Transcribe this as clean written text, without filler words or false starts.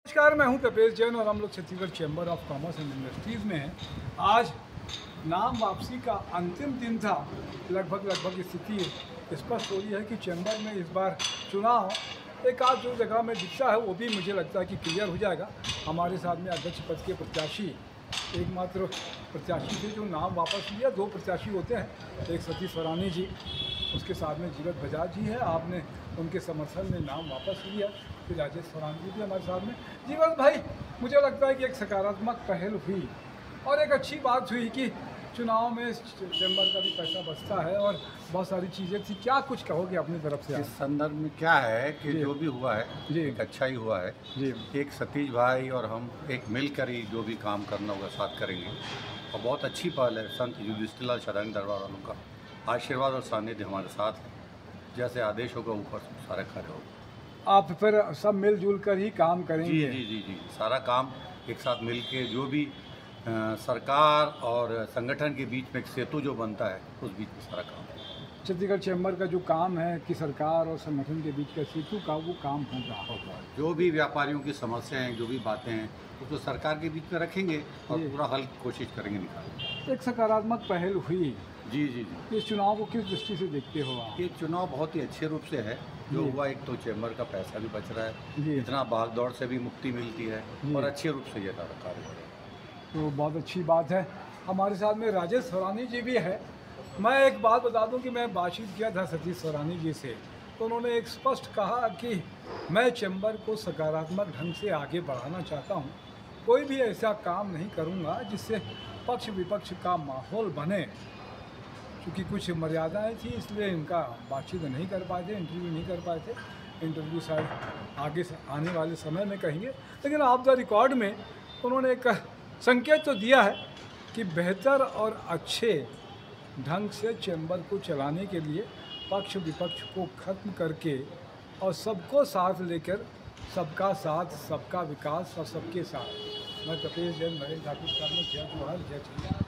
नमस्कार, मैं हूं कपिल जैन और हम लोग Chhattisgarh chamber of commerce and industries में हैं। आज नाम वापसी का अंतिम दिन था। लगभग स्थिति स्पष्ट हो रही है कि चैम्बर में इस बार चुनाव एक आध जो जगह में दिखता है वो भी मुझे लगता है कि क्लियर हो जाएगा। हमारे साथ में अध्यक्ष पद के प्रत्याशी एकमात्र प्रत्याशी थे जो नाम वापस लिया। दो प्रत्याशी होते हैं, एक सतीश सरानी जी, उसके साथ में जीवत बजाज जी है। आपने उनके समर्थन में नाम वापस लिया। फिर राजेश सरानी जी भी हमारे साथ में। जीवत भाई, मुझे लगता है कि एक सकारात्मक पहल हुई और एक अच्छी बात हुई कि चुनाव में चैम्बर का भी पैसा बचता है और बहुत सारी चीज़ें थी। क्या कुछ कहोगे अपनी तरफ से? इस संदर्भ में क्या है कि जो भी हुआ है जी एक अच्छा ही हुआ है जी एक सतीश भाई और हम एक मिलकर ही जो भी काम करना होगा साथ करेंगे और बहुत अच्छी पहल है। संत युधिष्ठिरलाल शरण दरबार वालों का आशीर्वाद और सानिध्य हमारे साथ है। जैसे आदेश होगा ऊपर सारे खड़े होगा। आप फिर सब मिलजुल कर ही काम करेंगे? जी जी जी जी सारा काम एक साथ मिल के जो भी सरकार और संगठन के बीच में एक सेतु जो बनता है उस बीच में सारा काम है। छत्तीसगढ़ चैम्बर का जो काम है कि सरकार और संगठन के बीच का सेतु का वो काम होगा। जो भी व्यापारियों की समस्याएं हैं, जो भी बातें हैं, उसको सरकार के बीच में रखेंगे और पूरा हल कोशिश करेंगे निकालने। एक सकारात्मक पहल हुई। जी जी जी इस चुनाव को किस दृष्टि से देखते हो आप? ये चुनाव बहुत ही अच्छे रूप से है जो जी। हुआ। एक तो चैम्बर का पैसा भी बच रहा है, जी। इतना भाग दौड़ से भी मुक्ति मिलती है जी। और अच्छे रूप से ये कार्य हो रहा है। तो बहुत अच्छी बात है। हमारे साथ में राजेश सरानी जी भी है। मैं एक बात बता दूं कि मैं बातचीत किया था सतीश सरानी जी से, तो उन्होंने एक स्पष्ट कहा कि मैं चैम्बर को सकारात्मक ढंग से आगे बढ़ाना चाहता हूं। कोई भी ऐसा काम नहीं करूंगा जिससे पक्ष विपक्ष का माहौल बने। क्योंकि कुछ मर्यादाएं थी इसलिए इनका बातचीत नहीं कर पाए थे, इंटरव्यू नहीं कर पाए थे। इंटरव्यू शायद आगे आने वाले समय में कहेंगे। लेकिन ऑफ द रिकॉर्ड में उन्होंने एक संकेत तो दिया है कि बेहतर और अच्छे ढंग से चैम्बर को चलाने के लिए पक्ष विपक्ष को खत्म करके और सबको साथ लेकर सबका साथ, सबका विकास और सबके साथ। मैं कपिल जैन, नरेंद्र ठाकुर साहब में जय जोहार, जय चंद्र।